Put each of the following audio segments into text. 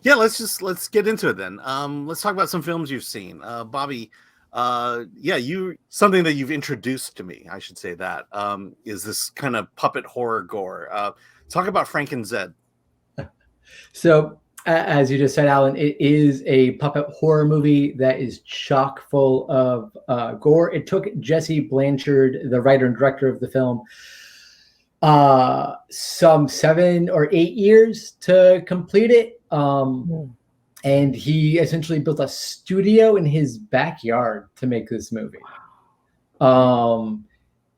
Yeah, let's get into it then. Let's talk about some films you've seen. Bobby, you something that you've introduced to me, I should say that, is this kind of puppet horror gore. Talk about Frank Zed. So, as you just said, Alan, it is a puppet horror movie that is chock full of gore. It took Jesse Blanchard, the writer and director of the film, some 7 or 8 years to complete it. And he essentially built a studio in his backyard to make this movie.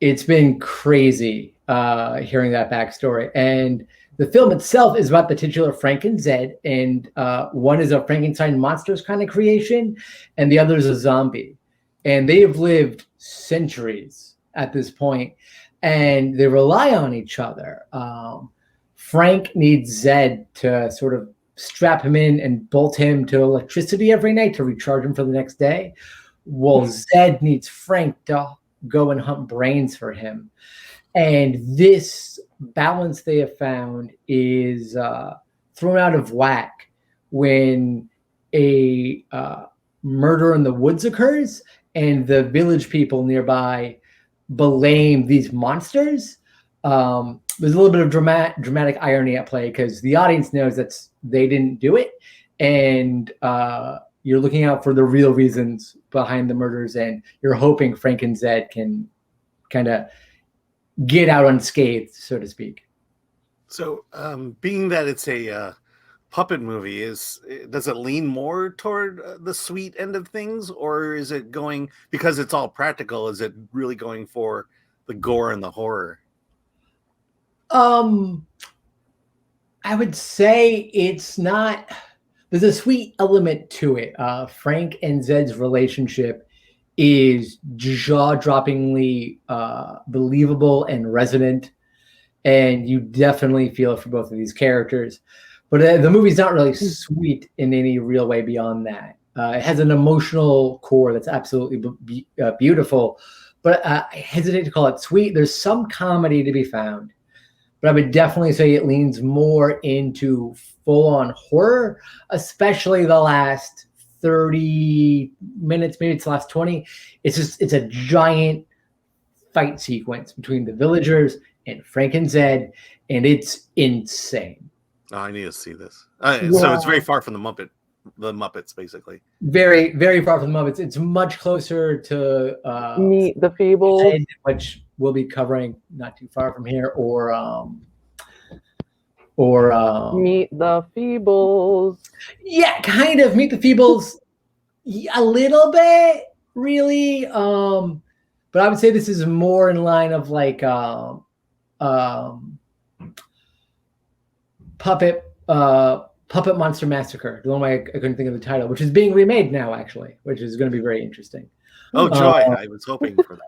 It's been crazy hearing that backstory. And the film itself is about the titular Frank Zed, and one is a Frankenstein monsters kind of creation, and the other is a zombie. And they have lived centuries at this point, and they rely on each other. Frank needs Zed to sort of strap him in and bolt him to electricity every night to recharge him for the next day. Well, Zed needs Frank to go and hunt brains for him. And this balance they have found is thrown out of whack when a murder in the woods occurs and the village people nearby blame these monsters. There's a little bit of dramatic irony at play because the audience knows that they didn't do it, and you're looking out for the real reasons behind the murders, and you're hoping Frank Zed can kind of get out unscathed, so to speak. So, being that it's a puppet movie, does it lean more toward the sweet end of things, or is it going, because it's all practical, is it really going for the gore and the horror? I would say it's not. There's a sweet element to it. Frank and Zed's relationship is jaw-droppingly believable and resonant, and you definitely feel it for both of these characters. But the movie's not really sweet in any real way beyond that. It has an emotional core that's absolutely beautiful, but I hesitate to call it sweet. There's some comedy to be found, but I would definitely say it leans more into full-on horror, especially the last 30 minutes, maybe it's the last 20. It's a giant fight sequence between the villagers and Frank and Zed, and it's insane. Oh, I need to see this. So it's very far from the Muppets, basically. Very, very far from the Muppets. It's much close to Meet the Feebles, which we'll be covering not too far from here, or Meet the Feebles. Yeah, kind of Meet the Feebles, a little bit, really. But I would say this is more in line of like Puppet Monster Massacre. The one way I couldn't think of the title, which is being remade now, actually, which is going to be very interesting. Oh, joy! I was hoping for that.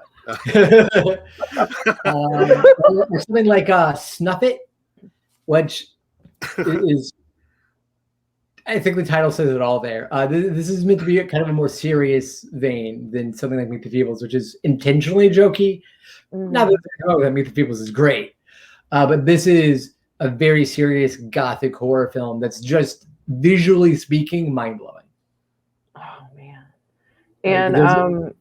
Or something like Snuff It, which is, I think the title says it all there. This is meant to be kind of a more serious vein than something like Meet the Feebles, which is intentionally jokey. Not that Meet the Feebles is great, but this is a very serious gothic horror film that's just visually speaking mind-blowing. Oh man. And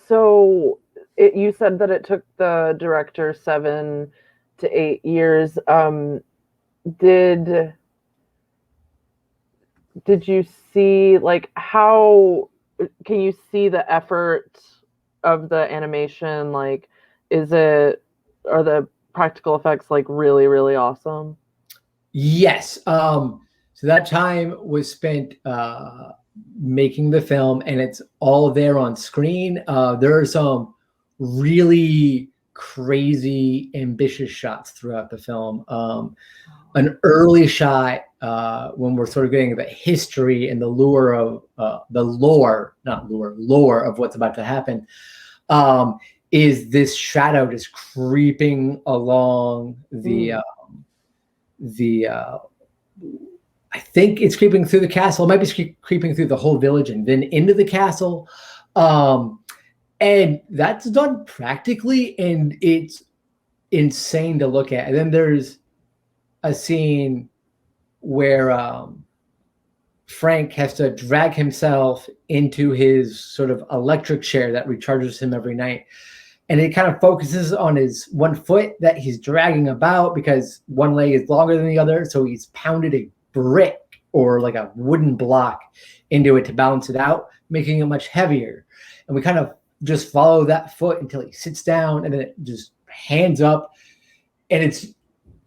so you said that it took the director 7 to 8 years. Did you see, like, how can you see the effort of the animation? Like, are the practical effects like really, really awesome? Yes. So that time was spent making the film, and it's all there on screen. There are some really crazy, ambitious shots throughout the film. An early shot when we're sort of getting the history and the lore of lore of what's about to happen, is this shadow just creeping along I think it's creeping through the castle. It might be creeping through the whole village and then into the castle. And that's done practically, and it's insane to look at. And then there's a scene where Frank has to drag himself into his sort of electric chair that recharges him every night. And it kind of focuses on his one foot that he's dragging about because one leg is longer than the other. So he's pounded a brick or like a wooden block into it to balance it out, making it much heavier. And we kind of just follow that foot until he sits down and then it just hands up. And it's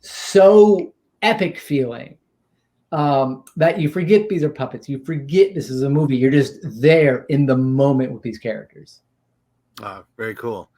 so epic feeling that you forget these are puppets. You forget this is a movie. You're just there in the moment with these characters. Very cool.